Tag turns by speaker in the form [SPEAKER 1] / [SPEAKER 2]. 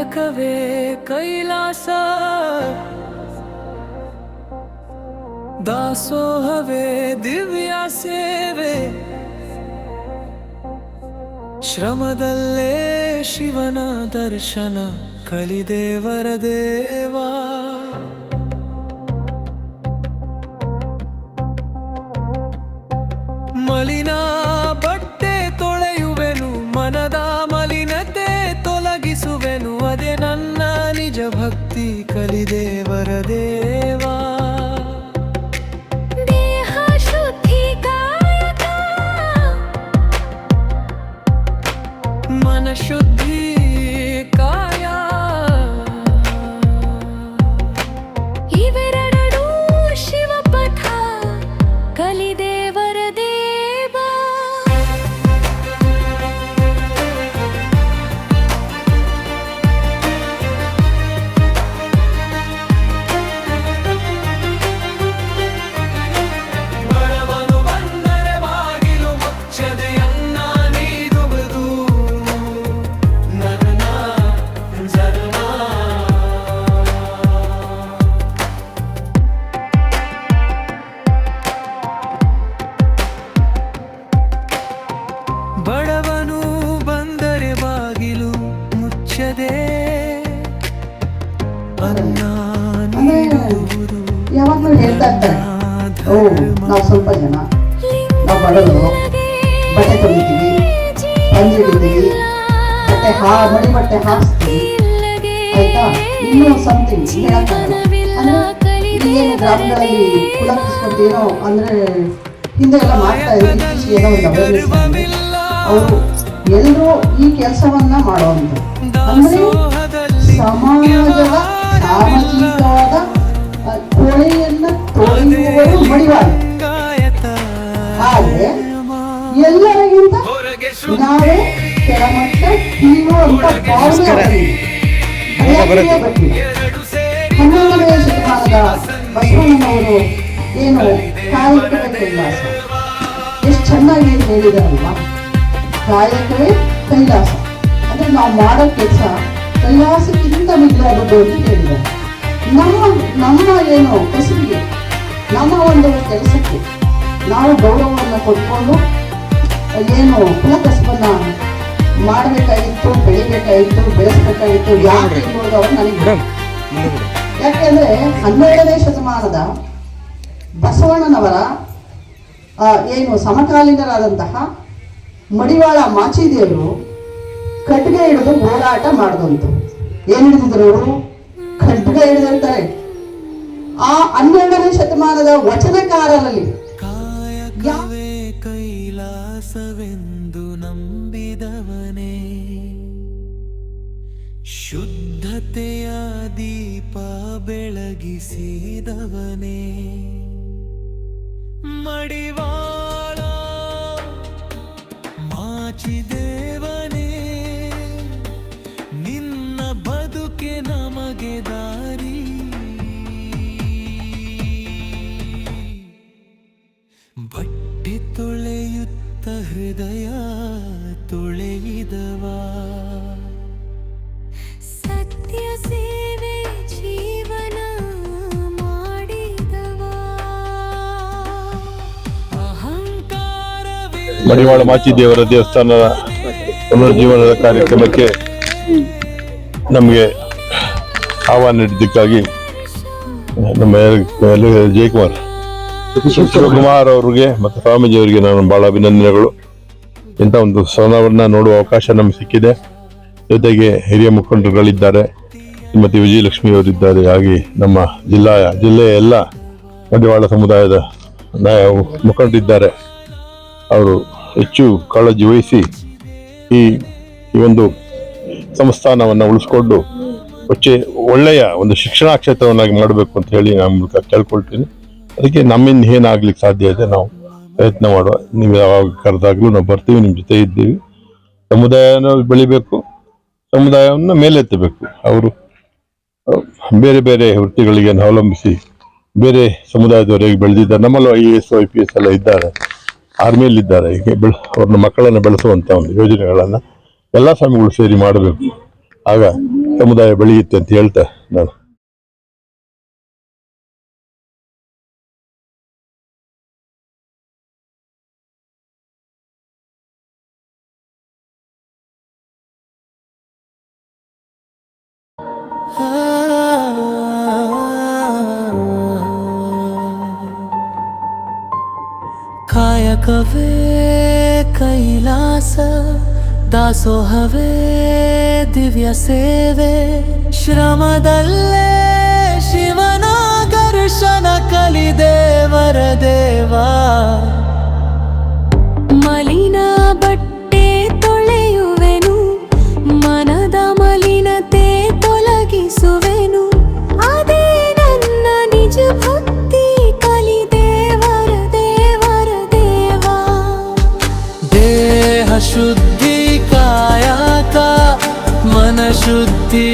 [SPEAKER 1] ಕಾಯಕವೇ ಕೈಲಾಸ ದಾಸೋಹವೇ ದಿವ್ಯ ಸೇವೆ ಶ್ರಮದಲ್ಲೇ ಶಿವನ ದರ್ಶನ ಕಲಿದೇವರ ದೇವಾ ಮಲಿನ ಬಟ್ಟೆ ತೊಳೆಯುವೆನು ಮನದ ಮಲಿನತೆ ತೊಲಗಿಸುವೆನು ಅದೇ ನನ್ನ ನಿಜ ಭಕ್ತಿ ಕಲಿದೇವರ ದೇವಾ
[SPEAKER 2] ದೇಹ ಶುದ್ಧಿ ಕಾಯಕ
[SPEAKER 1] ಮನ ಶುದ್ಧಿ ಕಾಯ
[SPEAKER 2] ಇವೆರಡೂ ಶಿವಪಥ ಕಲಿದೇವರ ದೇವಾ
[SPEAKER 1] ಬಡವನು ಬಂದರೆ ಬಾಗಿಲು ಮುಚ್ಚದೆಯನ್ನ ನೀಡುವುದು ನನ್ನ ಜನ್ಮ ಬಡವನು ಬಂದರೆ ಬಾಗಿಲು ಮುಚ್ಚದೆ ಅನ್ನ ನೀಡುವುದು
[SPEAKER 3] ಯಾವಾಗಲೂ ಹೇಳ್ತಾ ಇರ್ತಾರೆ, ಓ ನಾವು ಸ್ವಲ್ಪ ಜನ, ನಾವು ಬಡವರು, ಬಟ್ಟೆ ತೊಳಿತೀವಿ, ಪಂಜಿಡಿತೀವಿ, ಮಡಿ ಬಟ್ಟೆ ಹಾಕ್ಸ್ತೀವಿ, ಆಯ್ತಾ, ಇನ್ನೂ ಸಮಥಿಂಗ್ ಹೇಳಕ್ಕಾಗಲ್ಲ. ಅಂದ್ರೆ ಈಗೇನು ಗ್ರಾಮಗಳಲ್ಲಿ ಕುಲಕಿಸ್ಕೊಂಡು ಏನೋ ಅಂದ್ರೆ ಹಿಂದೆ ಎಲ್ಲ ಮಾಡ್ತಾ ಇದ್ದೀವಿ, ಏನೋ ಒಂದು ಅವೇರ್ನೆಸ್ ಬಂದಿದೆ. ಅವರು ಎಲ್ಲರೂ ಈ ಕೆಲಸವನ್ನ ಮಾಡುವಂತ ಅಂದ್ರೆ ಸಮಾಜದ ಸಾಮಾಜಿಕವಾದ ಕೊಳೆಯನ್ನ ತೊಳೆಯುವವರು ಮಡಿವಾಳ. ಆದ್ರೆ ಎಲ್ಲರಿಗಿಂತ ನಾವೇ ಕೆಳಮಟ್ಟ ಕೀಳು ಅಂತ ಭಾವನೆ ಬರ್ತೀವಿ. 11ನೇ ಶತಮಾನದ ಬಸವಣ್ಣನವರು ಏನು ಕಾಯಕವೇ ಕೈಲಾಸ ಎಷ್ಟು ಚೆನ್ನಾಗಿ ಹೇಳಿದಾರಲ್ವಾ, ಕಾಯಕವೇ ಕೈಲಾಸ ಅಂದ್ರೆ ನಾವು ಮಾಡೋ ಕೆಲಸ ಕೈಲಾಸಕ್ಕಿಂತ ಮಿಗಿಲಾದದ್ದು ಅಂತ ಹೇಳಿದ್ದಾರೆ. ನಮ್ಮ ಏನು ಕಸುಬಿಗೆ, ನಮ್ಮ ಒಂದು ಕೆಲಸಕ್ಕೆ ನಾವು ಗೌರವವನ್ನು ಕೊಟ್ಕೊಂಡು ಏನು ಕುಲಕಸಬನ್ನ ಮಾಡಬೇಕಾಗಿತ್ತು, ಬೆಳಿಬೇಕಾಗಿತ್ತು, ಬೆಳೆಸಬೇಕಾಗಿತ್ತು. ಯಾಕೆ ಇರೋದು ಅವ್ರು ನನಗೆ ಯಾಕೆಂದ್ರೆ 12ನೇ ಶತಮಾನದ ಬಸವಣ್ಣನವರ ಏನು ಸಮಕಾಲೀನರಾದಂತಹ ಮಡಿವಾಳ ಮಾಚಿದೇವರು ಖಡ್ಗ ಹಿಡಿದು ಹೋರಾಟ ಮಾಡಿದಂತು. ಏನ್ ಹಿಡಿದಿದ್ರು ಅವರು? ಖಡ್ಗ ಹಿಡಿದಿರ್ತಾರೆ. ಆ 12ನೇ ಶತಮಾನದ ವಚನಕಾರರಲ್ಲಿ
[SPEAKER 1] ಕಾಯಕವೇ ಕೈಲಾಸವೆಂದು ನಂಬಿದವನೇ ಶುದ್ಧತೆಯ ದೀಪ ಬೆಳಗಿಸಿದವನೇ ಮಡಿವಾಳ ಮಾಚಿದೇವನೇ ನಿನ್ನ ಬದುಕೆ ನಮಗೆ ದಾರಿ ಬಟ್ಟೆ ತೊಳೆಯುತ್ತ ಹೃದಯ ತೊಳೆಯಿದವಾ
[SPEAKER 2] ಸತ್ಯ ಸೇವೆ ಜೀವನ ಮಾಡಿದವಾ
[SPEAKER 1] ಅಹಂಕಾರವೇ
[SPEAKER 4] ಮಡಿವಾಳ ಮಾಚಿದೇವರ ದೇವಸ್ಥಾನದ ಪುನರ್ಜೀವನದ ಕಾರ್ಯಕ್ರಮಕ್ಕೆ ನಮಗೆ ಆಹ್ವಾನ ನೀಡಿದ್ದಕ್ಕಾಗಿ ನಮ್ಮ ಜಯಕುಮಾರ್ ಶಿವಕುಮಾರ್ ಅವರಿಗೆ ಮತ್ತು ಸ್ವಾಮೀಜಿ ಅವರಿಗೆ ನಾನು ಬಹಳ ಅಭಿನಂದನೆಗಳು. ಇಂಥ ಒಂದು ಸ್ಥಾನವನ್ನ ನೋಡುವ ಅವಕಾಶ ನಮಗೆ ಸಿಕ್ಕಿದೆ. ಜೊತೆಗೆ ಹಿರಿಯ ಮುಖಂಡರುಗಳಿದ್ದಾರೆ, ಶ್ರೀಮತಿ ವಿಜಯಲಕ್ಷ್ಮಿ ಅವರಿದ್ದಾರೆ, ಹಾಗೆ ನಮ್ಮ ಜಿಲ್ಲೆಯ ಎಲ್ಲ ಮಡಿವಾಳ ಸಮುದಾಯದ ಮುಖಂಡರಿದ್ದಾರೆ. ಅವರು ಹೆಚ್ಚು ಕಾಳಜಿ ವಹಿಸಿ ಈ ಒಂದು ಸಂಸ್ಥಾನವನ್ನು ಉಳಿಸ್ಕೊಂಡು ಒಳ್ಳೆಯ ಒಂದು ಶಿಕ್ಷಣ ಕ್ಷೇತ್ರವನ್ನಾಗಿ ಮಾಡಬೇಕು ಅಂತ ಹೇಳಿ ನಾನು ಮೂಲಕ ಕೇಳ್ಕೊಳ್ತೀನಿ. ಅದಕ್ಕೆ ನಮ್ಮಿಂದ ಏನಾಗ್ಲಿಕ್ಕೆ ಸಾಧ್ಯ ಇದೆ ನಾವು ಪ್ರಯತ್ನ ಮಾಡುವ. ನೀವು ಯಾವಾಗ ಕರೆದಾಗಲೂ ನಾವು ಬರ್ತೀವಿ, ನಿಮ್ಮ ಜೊತೆ ಇದ್ದೀವಿ. ಸಮುದಾಯನ ಬೆಳಿಬೇಕು, ಸಮುದಾಯವನ್ನು ಮೇಲೆತ್ತಬೇಕು. ಅವರು ಬೇರೆ ಬೇರೆ ವೃತ್ತಿಗಳಿಗೆ ಅವಲಂಬಿಸಿ ಬೇರೆ ಸಮುದಾಯದವರಿಗೆ ಬೆಳೆದಿದ್ದಾರೆ. ನಮ್ಮಲ್ಲೂ IAS IPS ಎಲ್ಲ ಇದ್ದಾರೆ, ಆರ್ಮಿಯಲ್ಲಿದ್ದಾರೆ. ಹೀಗೆ ಅವ್ರನ್ನ ಮಕ್ಕಳನ್ನು ಬೆಳೆಸುವಂಥ ಒಂದು ಯೋಜನೆಗಳನ್ನು ಎಲ್ಲ ಸ್ವಾಮಿಗಳು ಸೇರಿ ಮಾಡಬೇಕು. ಆಗ ಸಮುದಾಯ ಬೆಳೆಯುತ್ತೆ ಅಂತ ಹೇಳ್ತಾ ನಾನು
[SPEAKER 1] ಕಾಯಕವೇ ಕೈಲಾಸ ದಾಸೋಹವೇ ದಿವ್ಯ ಸೇವೆ ಶ್ರಮದಲ್ಲೇ ಶಿವನ ದರ್ಶನ ಕಲಿದೇವರ ದೇವಾ
[SPEAKER 2] ಮಲಿನ ಬಟ್ಟೆ ತೊಳೆಯುವೆನು ಮನದ ಮಲಿನತೆ ತೊಲಗಿಸುವೆನು ಅದೇ ನನ್ನ ನಿಜ ಭಕ್ತಿ ಕಲಿದೇವರ ದೇವರ ದೇವಾ
[SPEAKER 1] ದೇಹ ಶುದ್ಧಿ ಕಾಯಕ ಮನ ಶುದ್ಧಿ